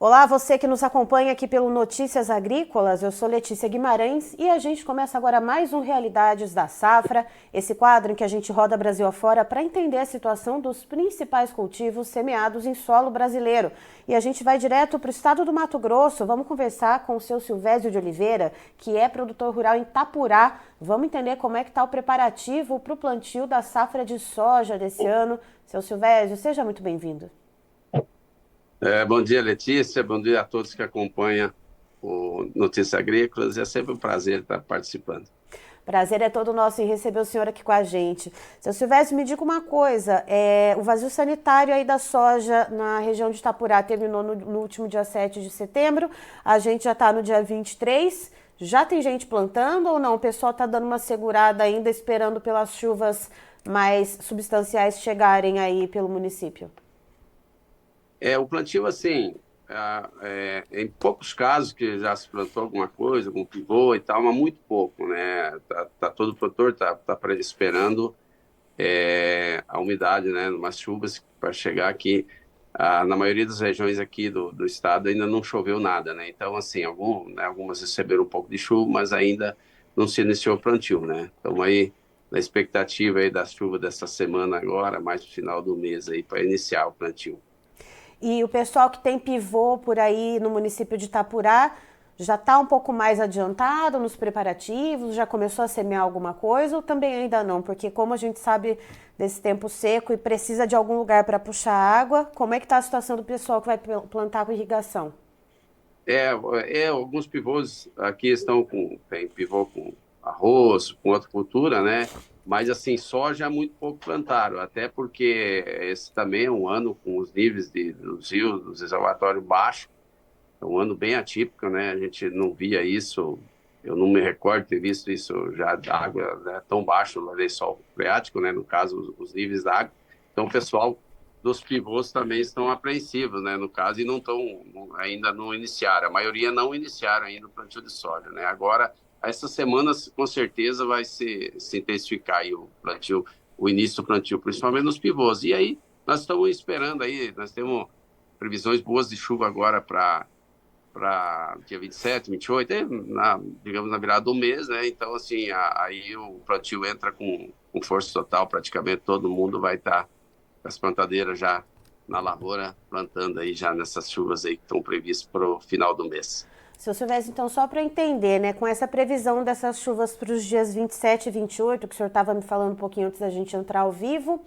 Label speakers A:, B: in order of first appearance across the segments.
A: Olá, você que nos acompanha aqui pelo Notícias Agrícolas, eu sou Letícia Guimarães e a gente começa agora mais um Realidades da Safra, esse quadro em que a gente roda Brasil afora para entender a situação dos principais cultivos semeados em solo brasileiro. E a gente vai direto para o estado do Mato Grosso, vamos conversar com o seu Silvésio de Oliveira, que é produtor rural em Itapurá. Vamos entender como é que está o preparativo para o plantio da safra de soja desse ano. Seu Silvésio, seja muito bem-vindo.
B: Bom dia, Letícia. Bom dia a todos que acompanham o Notícias Agrícolas. É sempre um prazer estar participando.
A: Prazer é todo nosso em receber o senhor aqui com a gente. Seu Silvésio, me diga uma coisa, o vazio sanitário aí da soja na região de Itapurá terminou no último dia 7 de setembro, a gente já está no dia 23, já tem gente plantando ou não? O pessoal está dando uma segurada ainda, esperando pelas chuvas mais substanciais chegarem aí pelo município?
B: O plantio, assim, em poucos casos que já se plantou alguma coisa, algum pivô e tal, mas muito pouco, né? Todo o produtor tá esperando a umidade, né? Umas chuvas para chegar aqui. Na maioria das regiões aqui do estado ainda não choveu nada, né? Então, assim, algumas receberam um pouco de chuva, mas ainda não se iniciou o plantio, né? Estamos aí na expectativa aí da chuva dessa semana agora, mais no final do mês aí, para iniciar o plantio.
A: E o pessoal que tem pivô por aí no município de Itapurá já está um pouco mais adiantado nos preparativos, já começou a semear alguma coisa ou também ainda não? Porque como a gente sabe desse tempo seco e precisa de algum lugar para puxar água, como é que está a situação do pessoal que vai plantar com irrigação?
B: Alguns pivôs aqui tem pivô com arroz, com outra cultura, né? Mas assim, soja é muito pouco plantaram, até porque esse também é um ano com os níveis dos rios, dos reservatórios baixos, é um ano bem atípico, né? A gente não via isso, eu não me recordo de ter visto isso já da água, né, tão baixo no lençol freático, né? No caso, os níveis da água. Então, o pessoal dos pivôs também estão apreensivos, né? No caso, e ainda não iniciaram. A maioria não iniciaram ainda o plantio de soja, né? Agora, essas semanas, com certeza, vai se intensificar aí o início do plantio, principalmente nos pivôs. E aí, nós estamos esperando aí, nós temos previsões boas de chuva agora para dia 27, 28, digamos, na virada do mês, né? Então, assim, aí o plantio entra com força total, praticamente todo mundo vai estar com as plantadeiras já na lavoura, plantando aí já nessas chuvas aí que estão previstas para o final do mês.
A: Seu Silvestre, então, só para entender, né, com essa previsão dessas chuvas para os dias 27 e 28, que o senhor estava me falando um pouquinho antes da gente entrar ao vivo,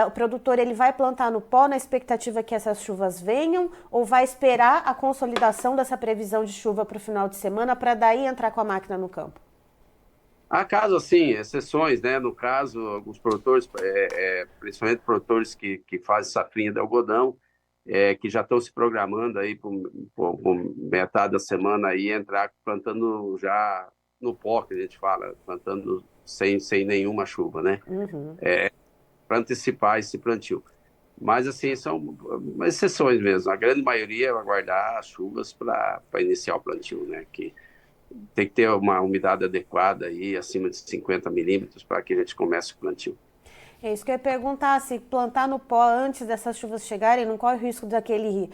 A: o produtor ele vai plantar no pó na expectativa que essas chuvas venham ou vai esperar a consolidação dessa previsão de chuva para o final de semana para daí entrar com a máquina no campo?
B: Há casos, assim, exceções, né? No caso, alguns produtores, principalmente produtores que fazem safrinha de algodão, que já estão se programando aí por metade da semana aí, entrar plantando já no pó, que a gente fala, plantando sem nenhuma chuva, né?
A: Uhum.
B: Para antecipar esse plantio. Mas, assim, são exceções mesmo. A grande maioria vai aguardar as chuvas para iniciar o plantio, né? Que tem que ter uma umidade adequada aí, acima de 50 milímetros, para que a gente comece o plantio.
A: É isso que eu ia perguntar, se plantar no pó antes dessas chuvas chegarem, não corre o risco daquele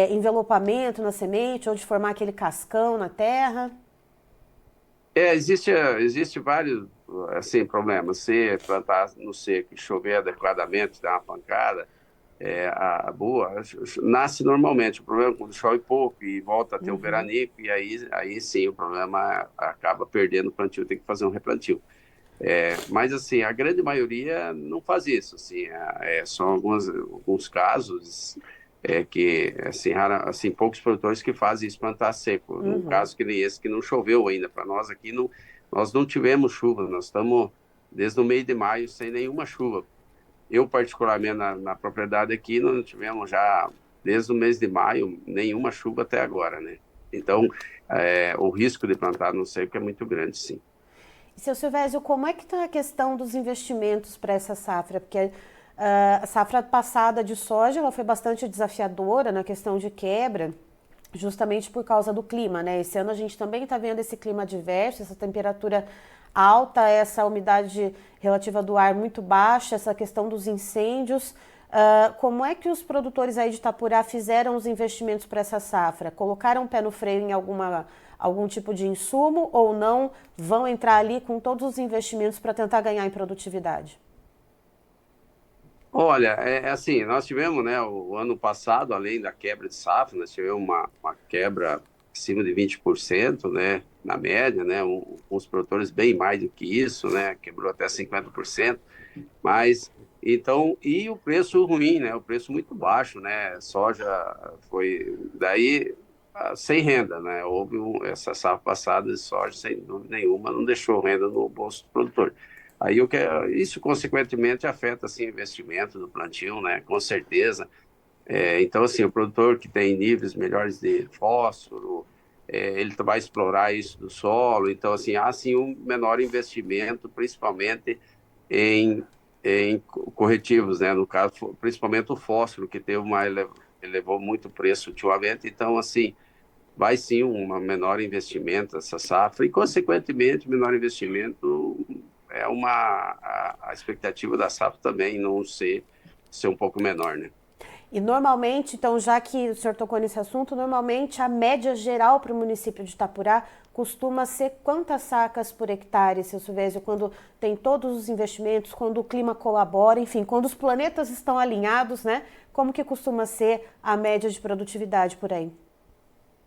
A: envelopamento na semente ou de formar aquele cascão na terra?
B: Existe vários assim, problemas. Se plantar no seco e chover adequadamente, dar uma pancada, a boa nasce normalmente. O problema é quando chove pouco e volta a ter o
A: Uhum.
B: veranico, e aí sim o problema acaba perdendo o plantio, tem que fazer um replantio. Mas assim, a grande maioria não faz isso. Assim, são alguns casos que assim, assim, poucos produtores que fazem isso plantar seco. Num
A: Uhum.
B: caso que nem esse que não choveu ainda para nós aqui, não, nós não tivemos chuva. Nós estamos desde o meio de maio sem nenhuma chuva. Eu particularmente na propriedade aqui não tivemos já desde o mês de maio nenhuma chuva até agora, né? Então, o risco de plantar no seco é muito grande, sim.
A: Seu Silvésio, como é que está a questão dos investimentos para essa safra? Porque a safra passada de soja ela foi bastante desafiadora na questão de quebra, justamente por causa do clima, né? Esse ano a gente também está vendo esse clima adverso, essa temperatura alta, essa umidade relativa do ar muito baixa, essa questão dos incêndios. Como é que os produtores aí de Itapurá fizeram os investimentos para essa safra? Colocaram o pé no freio em algum tipo de insumo ou não? Vão entrar ali com todos os investimentos para tentar ganhar em produtividade?
B: Olha, é assim, nós tivemos, né, o ano passado, além da quebra de safra, nós tivemos uma quebra acima de 20%, né, na média, né, uns produtores bem mais do que isso, né, quebrou até 50%, mas, então, e o preço ruim, né, o preço muito baixo, né, soja foi, daí, sem renda, né, houve essa safra passada de soja, sem dúvida nenhuma, não deixou renda no bolso do produtor. Aí isso consequentemente afeta assim, o investimento do plantio, né? Com certeza. Então, assim, o produtor que tem níveis melhores de fósforo, ele vai explorar isso do solo. Então, assim, há sim um menor investimento, principalmente em corretivos, né? No caso, principalmente o fósforo, que teve elevou muito o preço ultimamente. Então, assim, vai sim um menor investimento essa safra e, consequentemente, menor investimento é a expectativa da safra também não ser um pouco menor, né?
A: E normalmente, então, já que o senhor tocou nesse assunto, normalmente a média geral para o município de Itapurá costuma ser quantas sacas por hectare, seu Silvésio, quando tem todos os investimentos, quando o clima colabora, enfim, quando os planetas estão alinhados, né? Como que costuma ser a média de produtividade por aí?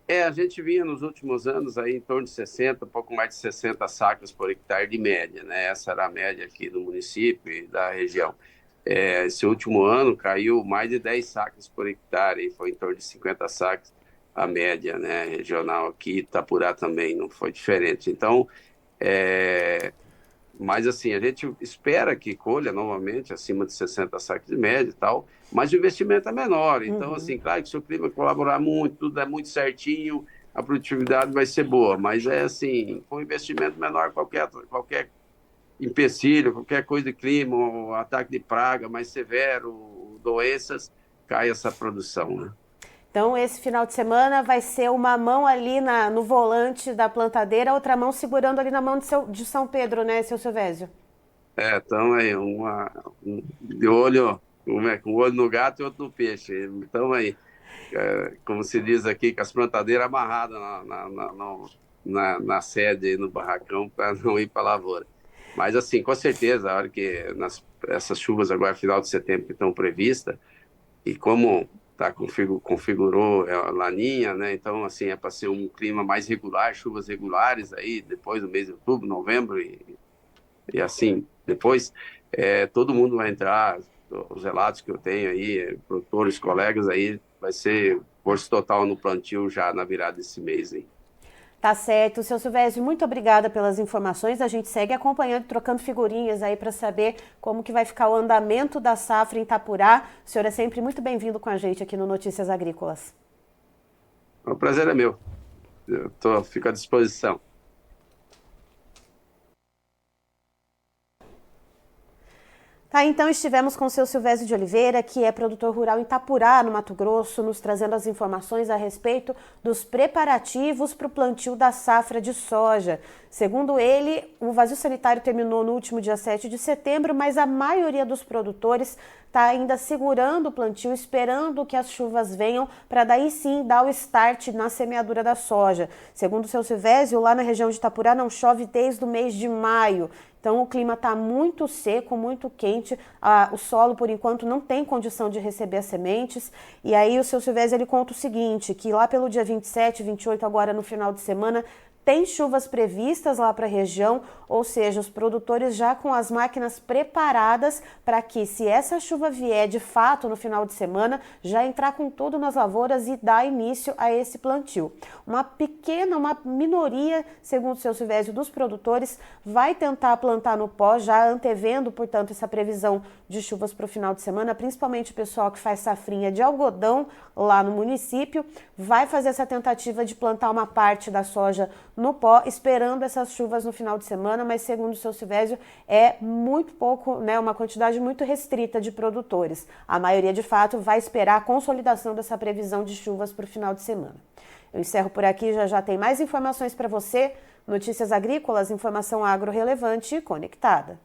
B: A gente vinha nos últimos anos aí em torno de 60, um pouco mais de 60 sacas por hectare de média, né? Essa era a média aqui do município e da região. Esse último ano caiu mais de 10 sacas por hectare, e foi em torno de 50 sacas a média, né? Regional aqui, Itapurá também não foi diferente. Então, é, mas assim, a gente espera que colha novamente acima de 60 sacos de média e tal, mas o investimento é menor. Então, assim, claro que se o clima colaborar muito, tudo é muito certinho, a produtividade vai ser boa, mas é assim, com investimento menor, qualquer empecilho, qualquer coisa de clima, um ataque de praga mais severo, doenças, cai essa produção, né?
A: Então, esse final de semana vai ser uma mão ali no volante da plantadeira, outra mão segurando ali na mão de São Pedro, né, seu Silvésio?
B: Então aí, de olho, com um olho no gato e outro no peixe. Então aí, como se diz aqui, com as plantadeiras amarradas na sede, no barracão, para não ir para a lavoura. Mas, assim, com certeza, a hora que essas chuvas agora, final de setembro, que estão previstas, e como configurou a laninha, né? Então, assim, é para ser um clima mais regular, chuvas regulares aí, depois do mês de outubro, novembro, e assim, depois todo mundo vai entrar, os relatos que eu tenho aí, produtores, colegas aí, vai ser força total no plantio já na virada desse mês aí.
A: Tá certo. Seu Silvésio, muito obrigada pelas informações. A gente segue acompanhando, trocando figurinhas aí para saber como que vai ficar o andamento da safra em Itapurá. O senhor é sempre muito bem-vindo com a gente aqui no Notícias Agrícolas.
B: O prazer é meu. Fico à disposição.
A: Tá, então estivemos com o seu Silvésio de Oliveira, que é produtor rural em Itapurá, no Mato Grosso, nos trazendo as informações a respeito dos preparativos para o plantio da safra de soja. Segundo ele, o vazio sanitário terminou no último dia 7 de setembro, mas a maioria dos produtores está ainda segurando o plantio, esperando que as chuvas venham para daí sim dar o start na semeadura da soja. Segundo o seu Silvésio, lá na região de Itapurá não chove desde o mês de maio. Então o clima está muito seco, muito quente, o solo por enquanto não tem condição de receber as sementes. E aí o seu Silvésio ele conta o seguinte, que lá pelo dia 27, 28, agora no final de semana, tem chuvas previstas lá para a região, ou seja, os produtores já com as máquinas preparadas para que, se essa chuva vier de fato no final de semana, já entrar com tudo nas lavouras e dar início a esse plantio. Uma minoria, segundo o seu Silvésio, dos produtores vai tentar plantar no pó, já antevendo, portanto, essa previsão de chuvas para o final de semana, principalmente o pessoal que faz safrinha de algodão lá no município, vai fazer essa tentativa de plantar uma parte da soja no pó, esperando essas chuvas no final de semana, mas segundo o seu Silvésio, é muito pouco, né, uma quantidade muito restrita de produtores. A maioria, de fato, vai esperar a consolidação dessa previsão de chuvas para o final de semana. Eu encerro por aqui, já tem mais informações para você. Notícias Agrícolas, informação agro relevante e conectada.